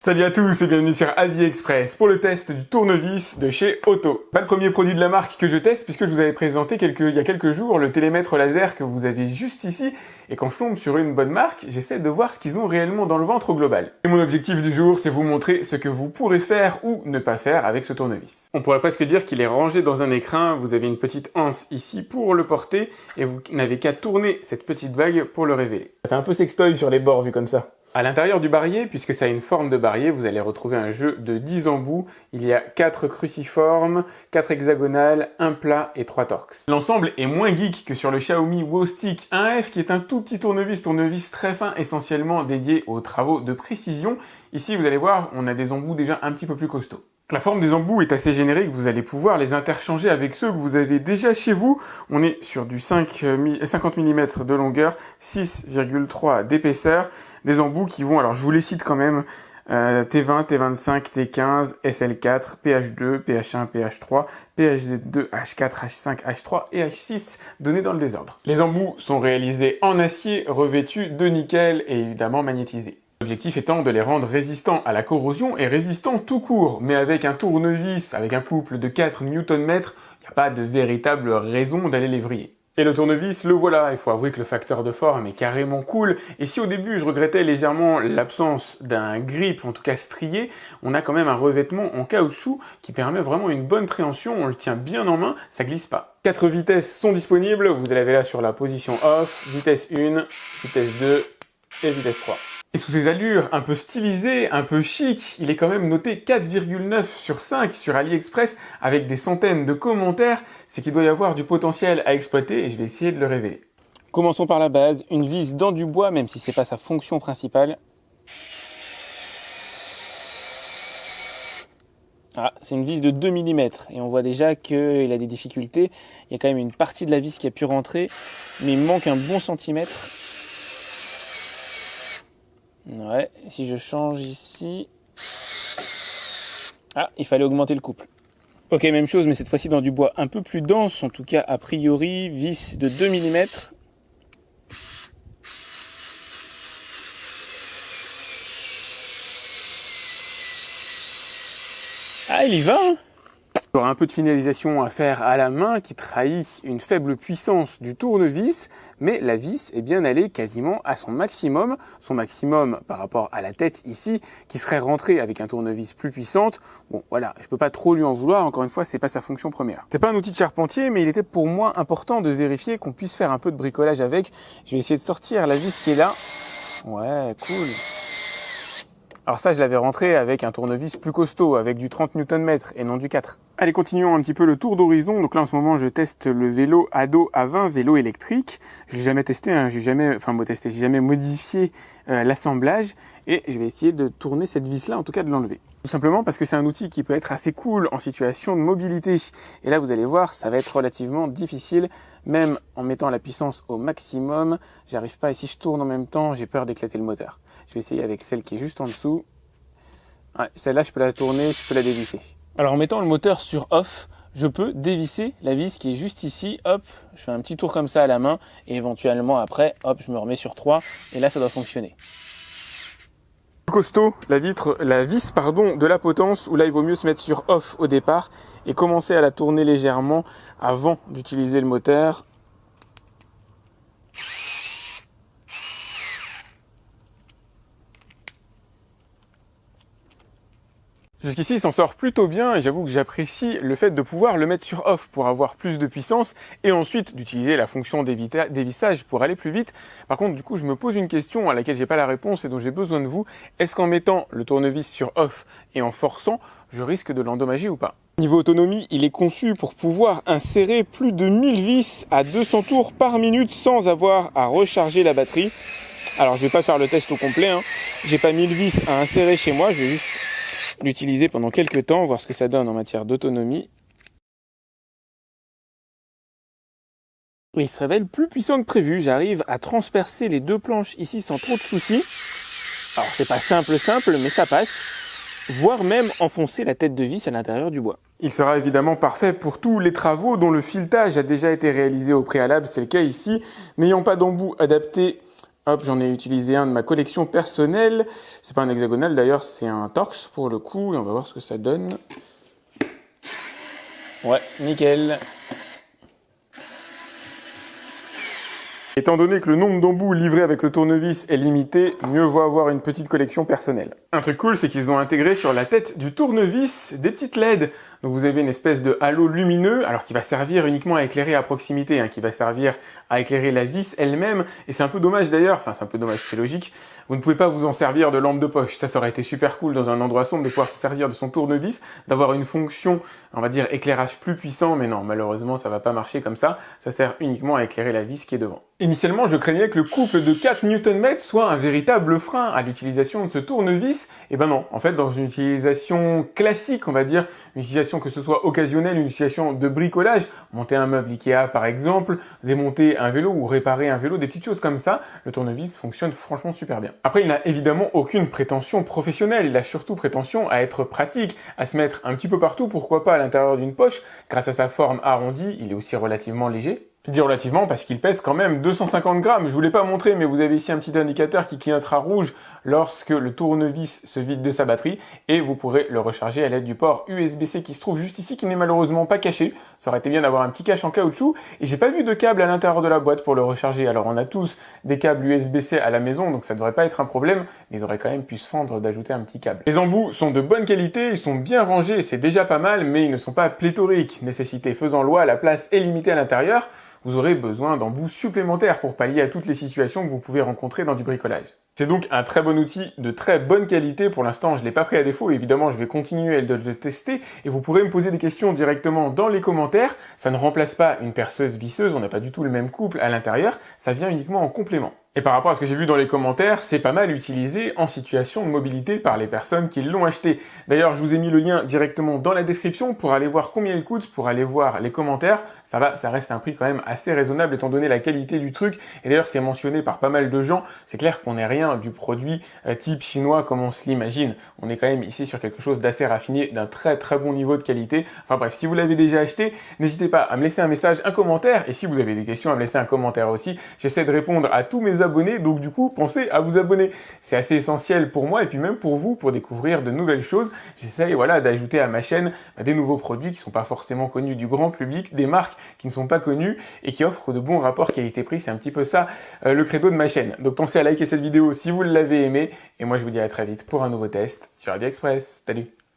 Salut à tous et bienvenue sur AliExpress pour le test du tournevis de chez Otto. Pas le premier produit de la marque que je teste puisque je vous avais présenté il y a quelques jours le télémètre laser que vous avez juste ici, et quand je tombe sur une bonne marque, j'essaie de voir ce qu'ils ont réellement dans le ventre au global. Et mon objectif du jour, c'est vous montrer ce que vous pourrez faire ou ne pas faire avec ce tournevis. On pourrait presque dire qu'il est rangé dans un écrin, vous avez une petite anse ici pour le porter et vous n'avez qu'à tourner cette petite bague pour le révéler. Ça fait un peu sextoy sur les bords vu comme ça. À l'intérieur du barillet, puisque ça a une forme de barillet, vous allez retrouver un jeu de 10 embouts. Il y a 4 cruciformes, 4 hexagonales, 1 plat et 3 torx. L'ensemble est moins geek que sur le Xiaomi Wowstick 1F, qui est un tout petit tournevis très fin, essentiellement dédié aux travaux de précision. Ici, vous allez voir, on a des embouts déjà un petit peu plus costauds. La forme des embouts est assez générique, vous allez pouvoir les interchanger avec ceux que vous avez déjà chez vous. On est sur du 50 mm de longueur, 6,3 d'épaisseur, des embouts qui vont, alors je vous les cite quand même, T20, T25, T15, SL4, PH2, PH1, PH3, PHZ2, H4, H5, H3 et H6 donnés dans le désordre. Les embouts sont réalisés en acier revêtus de nickel et évidemment magnétisés. L'objectif étant de les rendre résistants à la corrosion et résistants tout court, mais avec un tournevis, avec un couple de 4 Nm, il n'y a pas de véritable raison d'aller les vriller. Et le tournevis, le voilà, il faut avouer que le facteur de forme est carrément cool, et si au début je regrettais légèrement l'absence d'un grip, en tout cas strié, on a quand même un revêtement en caoutchouc qui permet vraiment une bonne préhension, on le tient bien en main, ça glisse pas. 4 vitesses sont disponibles, vous allez là sur la position off, vitesse 1, vitesse 2 et vitesse 3. Et sous ses allures un peu stylisées, un peu chic, il est quand même noté 4,9 sur 5 sur AliExpress avec des centaines de commentaires. C'est qu'il doit y avoir du potentiel à exploiter et je vais essayer de le révéler. Commençons par la base, une vis dans du bois, même si c'est pas sa fonction principale. Ah, c'est une vis de 2 mm et on voit déjà qu'il a des difficultés. Il y a quand même une partie de la vis qui a pu rentrer, mais il manque un bon centimètre. Ouais, si je change ici... Ah, il fallait augmenter le couple. Ok, même chose, mais cette fois-ci dans du bois un peu plus dense, en tout cas a priori, vis de 2 mm. Ah, il y va, hein. Il y aura un peu de finalisation à faire à la main qui trahit une faible puissance du tournevis, mais la vis est bien allée quasiment à son maximum par rapport à la tête ici, qui serait rentrée avec un tournevis plus puissante. Bon voilà, je peux pas trop lui en vouloir, encore une fois, c'est pas sa fonction première. C'est pas un outil de charpentier, mais il était pour moi important de vérifier qu'on puisse faire un peu de bricolage avec. Je vais essayer de sortir la vis qui est là. Ouais, cool. Alors ça, je l'avais rentré avec un tournevis plus costaud, avec du 30 Nm et non du 4. Allez, continuons un petit peu le tour d'horizon. Donc là, en ce moment, je teste le vélo Ado A20, vélo électrique. Je l'ai jamais testé, hein. J'ai jamais modifié l'assemblage. Et je vais essayer de tourner cette vis-là, en tout cas de l'enlever. Tout simplement parce que c'est un outil qui peut être assez cool en situation de mobilité. Et là, vous allez voir, ça va être relativement difficile, même en mettant la puissance au maximum. J'arrive pas, et si je tourne en même temps, j'ai peur d'éclater le moteur. Je vais essayer avec celle qui est juste en dessous. Ouais, celle-là, je peux la tourner, je peux la dévisser. Alors en mettant le moteur sur off, je peux dévisser la vis qui est juste ici. Hop, je fais un petit tour comme ça à la main et éventuellement après, hop, je me remets sur 3 et là, ça doit fonctionner. Costaud, la vis de la potence, où là il vaut mieux se mettre sur off au départ et commencer à la tourner légèrement avant d'utiliser le moteur. Jusqu'ici, il s'en sort plutôt bien et j'avoue que j'apprécie le fait de pouvoir le mettre sur off pour avoir plus de puissance et ensuite d'utiliser la fonction dévissage pour aller plus vite. Par contre, du coup, je me pose une question à laquelle j'ai pas la réponse et dont j'ai besoin de vous. Est-ce qu'en mettant le tournevis sur off et en forçant, je risque de l'endommager ou pas? Niveau autonomie, il est conçu pour pouvoir insérer plus de 1000 vis à 200 tours par minute sans avoir à recharger la batterie. Alors, je vais pas faire le test au complet, hein. J'ai pas 1000 vis à insérer chez moi, je vais juste l'utiliser pendant quelques temps, voir ce que ça donne en matière d'autonomie. Il se révèle plus puissant que prévu, j'arrive à transpercer les deux planches ici sans trop de soucis. Alors c'est pas simple, mais ça passe, voire même enfoncer la tête de vis à l'intérieur du bois. Il sera évidemment parfait pour tous les travaux dont le filetage a déjà été réalisé au préalable, c'est le cas ici. N'ayant pas d'embout adapté Hop, j'en ai utilisé un de ma collection personnelle. C'est pas un hexagonal d'ailleurs, c'est un torx pour le coup, et on va voir ce que ça donne. Ouais, nickel. Étant donné que le nombre d'embouts livrés avec le tournevis est limité, mieux vaut avoir une petite collection personnelle. Un truc cool, c'est qu'ils ont intégré sur la tête du tournevis des petites LED. Donc vous avez une espèce de halo lumineux, alors qui va servir uniquement à éclairer à proximité, qui va servir à éclairer la vis elle-même. Et c'est un peu dommage d'ailleurs, enfin c'est un peu dommage, c'est logique, vous ne pouvez pas vous en servir de lampe de poche. Ça aurait été super cool dans un endroit sombre de pouvoir se servir de son tournevis, d'avoir une fonction, on va dire, éclairage plus puissant, mais non, malheureusement ça va pas marcher comme ça. Ça sert uniquement à éclairer la vis qui est devant. Initialement, je craignais que le couple de 4 Nm soit un véritable frein à l'utilisation de ce tournevis. Et ben non, en fait, dans une utilisation classique, on va dire, une utilisation que ce soit occasionnelle, une utilisation de bricolage, monter un meuble Ikea par exemple, démonter un vélo ou réparer un vélo, des petites choses comme ça, le tournevis fonctionne franchement super bien. Après, il n'a évidemment aucune prétention professionnelle, il a surtout prétention à être pratique, à se mettre un petit peu partout, pourquoi pas à l'intérieur d'une poche. Grâce à sa forme arrondie, il est aussi relativement léger. Je dis relativement parce qu'il pèse quand même 250 grammes. Je vous l'ai pas montré, mais vous avez ici un petit indicateur qui clignotera rouge lorsque le tournevis se vide de sa batterie et vous pourrez le recharger à l'aide du port USB-C qui se trouve juste ici, qui n'est malheureusement pas caché. Ça aurait été bien d'avoir un petit cache en caoutchouc et j'ai pas vu de câble à l'intérieur de la boîte pour le recharger. Alors on a tous des câbles USB-C à la maison, donc ça devrait pas être un problème, mais ils auraient quand même pu se fendre d'ajouter un petit câble. Les embouts sont de bonne qualité, ils sont bien rangés, c'est déjà pas mal, mais ils ne sont pas pléthoriques. Nécessité faisant loi, la place est limitée à l'intérieur. Vous aurez besoin d'embouts supplémentaires pour pallier à toutes les situations que vous pouvez rencontrer dans du bricolage. C'est donc un très bon outil de très bonne qualité. Pour l'instant, je ne l'ai pas pris à défaut. Évidemment, je vais continuer de le tester et vous pourrez me poser des questions directement dans les commentaires. Ça ne remplace pas une perceuse visseuse. On n'a pas du tout le même couple à l'intérieur. Ça vient uniquement en complément. Et par rapport à ce que j'ai vu dans les commentaires, c'est pas mal utilisé en situation de mobilité par les personnes qui l'ont acheté. D'ailleurs, je vous ai mis le lien directement dans la description pour aller voir combien il coûte, pour aller voir les commentaires. Ça reste un prix quand même assez raisonnable étant donné la qualité du truc. Et d'ailleurs, c'est mentionné par pas mal de gens. C'est clair qu'on n'est rien du produit type chinois comme on se l'imagine. On est quand même ici sur quelque chose d'assez raffiné, d'un très très bon niveau de qualité. Enfin bref, si vous l'avez déjà acheté, n'hésitez pas à me laisser un message, un commentaire. Et si vous avez des questions, à me laisser un commentaire aussi. J'essaie de répondre à tous mes abonnés, donc du coup, pensez à vous abonner. C'est assez essentiel pour moi et puis même pour vous, pour découvrir de nouvelles choses. J'essaie d'ajouter à ma chaîne des nouveaux produits qui sont pas forcément connus du grand public, des marques qui ne sont pas connues et qui offrent de bons rapports qualité-prix. C'est un petit peu ça le credo de ma chaîne. Donc pensez à liker cette vidéo si vous l'avez aimé et moi je vous dis à très vite pour un nouveau test sur AliExpress. Salut!